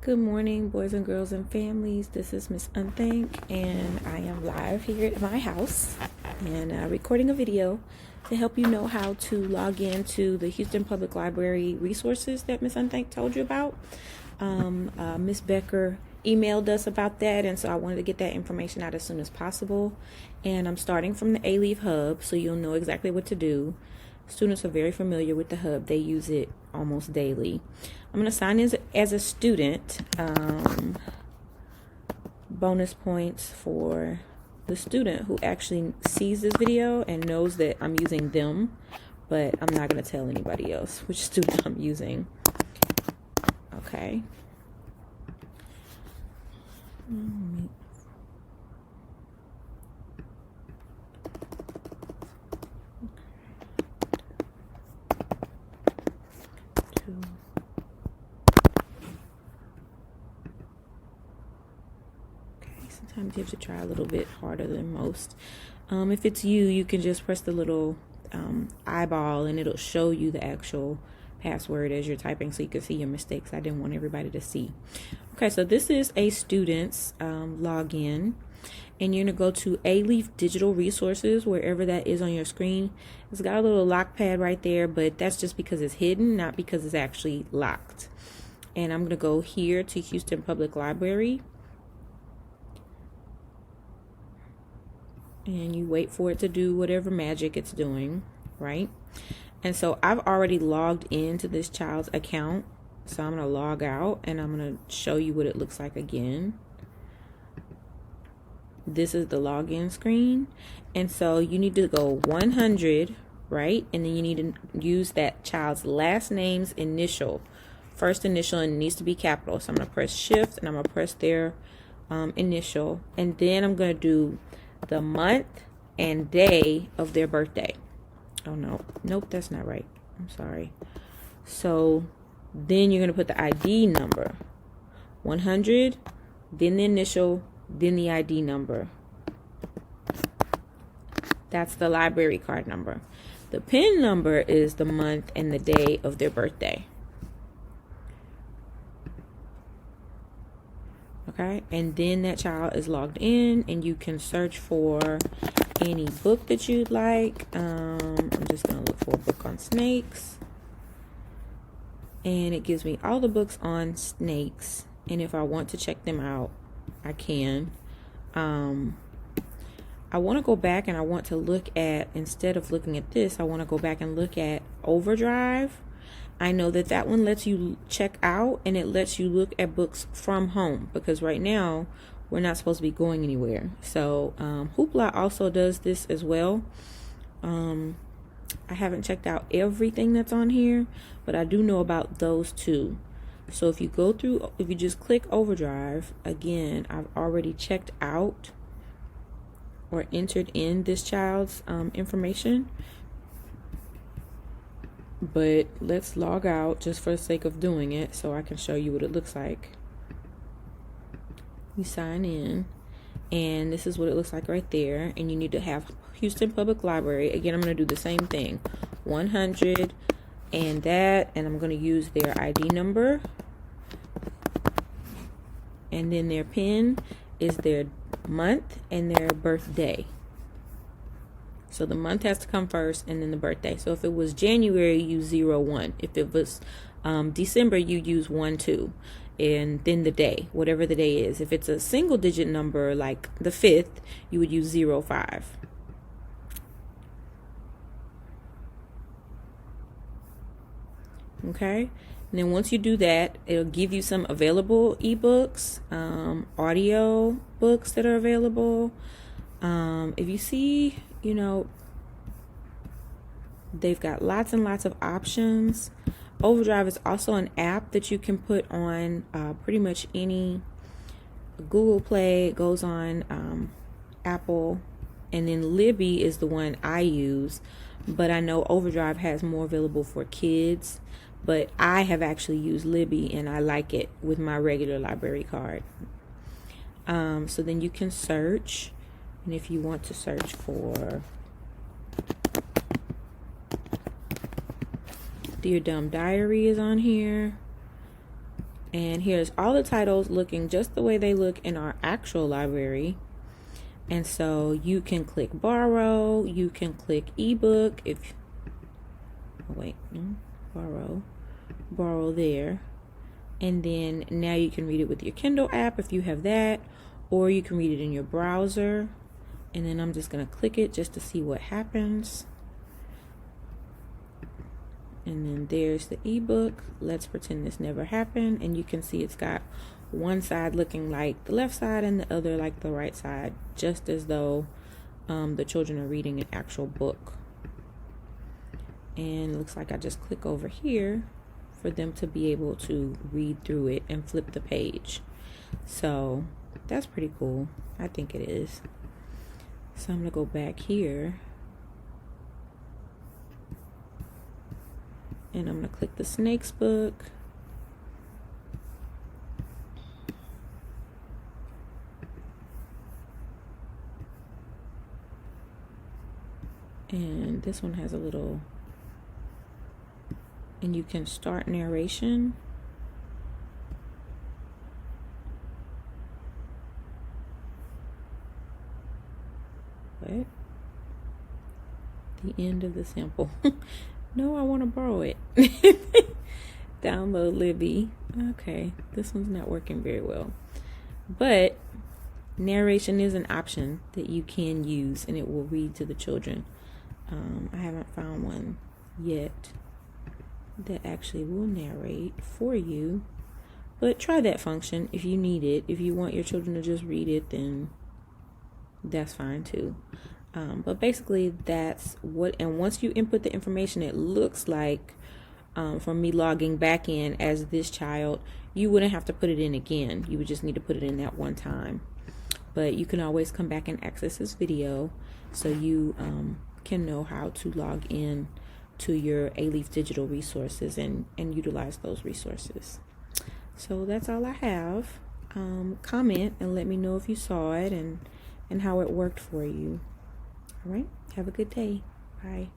Good morning, boys and girls and families. This is Miss Unthank, and I am live here at my house and recording a video to help you know how to log into the Houston Public Library resources that Miss Unthank told you about. Miss Becker emailed us about that, and so I wanted to get that information out as soon as possible. And I'm starting from the Alief Hub, so you'll know exactly what to do. Students are very familiar with the hub. They use it almost daily. I'm going to sign in as a student. Bonus points for the student who actually sees this video and knows that I'm using them, but I'm not going to tell anybody else which student I'm using. Okay. Sometimes you have to try a little bit harder than most. If it's you, you can just press the little eyeball and it'll show you the actual password as you're typing so you can see your mistakes. I didn't want everybody to see. Okay, so this is a student's login, and you're going to go to Alief Digital Resources, wherever that is on your screen. It's got a little lock pad right there, but that's just because it's hidden, not because it's actually locked. And I'm going to go here to Houston Public Library. And you wait for it to do whatever magic it's doing, right? And so I've already logged into this child's account. So I'm going to log out and I'm going to show you what it looks like again. This is the login screen. And so you need to go 100, right? And then you need to use that child's last name's initial. First initial, and it needs to be capital. So I'm going to press shift and I'm going to press their initial. And then I'm going to do the month and day of their birthday. Oh no, nope, that's not right. I'm sorry. So then you're going to put the ID number, 100, then the initial, then the ID number. That's the library card number. The PIN number is the month and the day of their birthday. Okay, and then that child is logged in and you can search for any book that you'd like. I'm just going to look for a book on snakes. And it gives me all the books on snakes. And if I want to check them out, I can. I want to go back and I want to look at, instead of looking at this, I want to go back and look at Overdrive. I know that that one lets you check out and it lets you look at books from home, because right now we're not supposed to be going anywhere. So Hoopla also does this as well. I haven't checked out everything that's on here, but I do know about those two. So if you go through, if you just click Overdrive, again, I've already checked out or entered in this child's information. But let's log out just for the sake of doing it so I can show you what it looks like. You sign in and this is what it looks like right there. And you need to have Houston Public Library. Again, I'm going to do the same thing. 100 and that, and I'm going to use their ID number. And then their PIN is their month and their birthday. So the month has to come first and then the birthday. So if it was January, you use 01. If it was December, you use 12. And then the day, whatever the day is. If it's a single digit number like the 5th, you would use 05. Okay. And then once you do that, it'll give you some available ebooks, audio books that are available. If you see, you know, they've got lots and lots of options. Overdrive is also an app that you can put on pretty much any Google Play. It goes on Apple, and then Libby is the one I use, but I know Overdrive has more available for kids, but I have actually used Libby and I like it with my regular library card. So then you can search. And if you want to search for Dear Dumb Diary is on here. And here's all the titles looking just the way they look in our actual library. And so you can click borrow, you can click ebook if, oh wait, borrow there. And then now you can read it with your Kindle app if you have that, or you can read it in your browser. And then I'm just gonna click it just to see what happens. And then there's the ebook. Let's pretend this never happened. And you can see it's got one side looking like the left side and the other like the right side, just as though the children are reading an actual book. And it looks like I just click over here for them to be able to read through it and flip the page. So that's pretty cool. I think it is. So I'm gonna go back here. And I'm going to click the Snakes book. And this one has a little, and you can start narration. What? The end of the sample. No, I want to borrow it. Download Libby. Okay, this one's not working very well. But narration is an option that you can use, and it will read to the children. I haven't found one yet that actually will narrate for you. But try that function if you need it. If you want your children to just read it, then that's fine too. But basically that's what, and once you input the information, it looks like from me logging back in as this child, you wouldn't have to put it in again. You would just need to put it in that one time. But you can always come back and access this video so you can know how to log in to your Alief Digital Resources and utilize those resources. So that's all I have. Comment and let me know if you saw it and how it worked for you. All right. Have a good day. Bye.